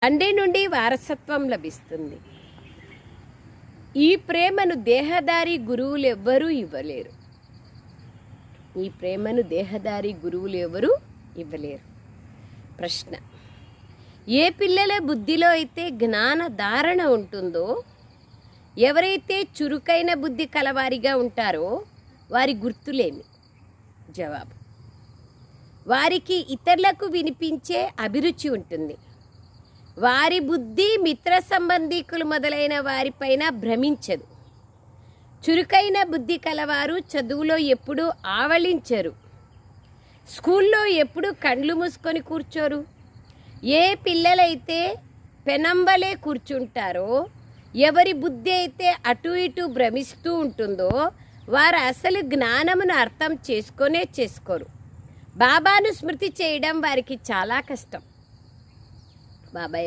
తండ్రి నుండి వారసత్వం లభిస్తుంది. ఈ ప్రేమను దేహదారి గురువులు ఎవ్వరూ ఇవ్వలేరు. ఈ ప్రేమను దేహదారి గురువులు ఎవరు ఇవ్వలేరు. ప్రశ్న: ఏ పిల్లల బుద్ధిలో అయితే జ్ఞాన ధారణ ఉంటుందో, ఎవరైతే చురుకైన బుద్ధి కలవారిగా ఉంటారో వారి గుర్తులేమి? జవాబు: వారికి ఇతరులకు వినిపించే అభిరుచి ఉంటుంది. వారి బుద్ధి మిత్ర సంబంధీకులు మొదలైన వారిపైన భ్రమించదు. చురుకైన బుద్ధి కలవారు చదువులో ఎప్పుడూ ఆవలించరు. స్కూల్లో ఎప్పుడు కండ్లు మూసుకొని కూర్చోరు. ఏ పిల్లలైతే పెనంబలే కూర్చుంటారో, ఎవరి బుద్ధి అయితే అటు ఇటు భ్రమిస్తూ ఉంటుందో వారు అసలు జ్ఞానమును అర్థం చేసుకోరు. బాబాను స్మృతి చేయడం వారికి చాలా కష్టం. బాబాయ్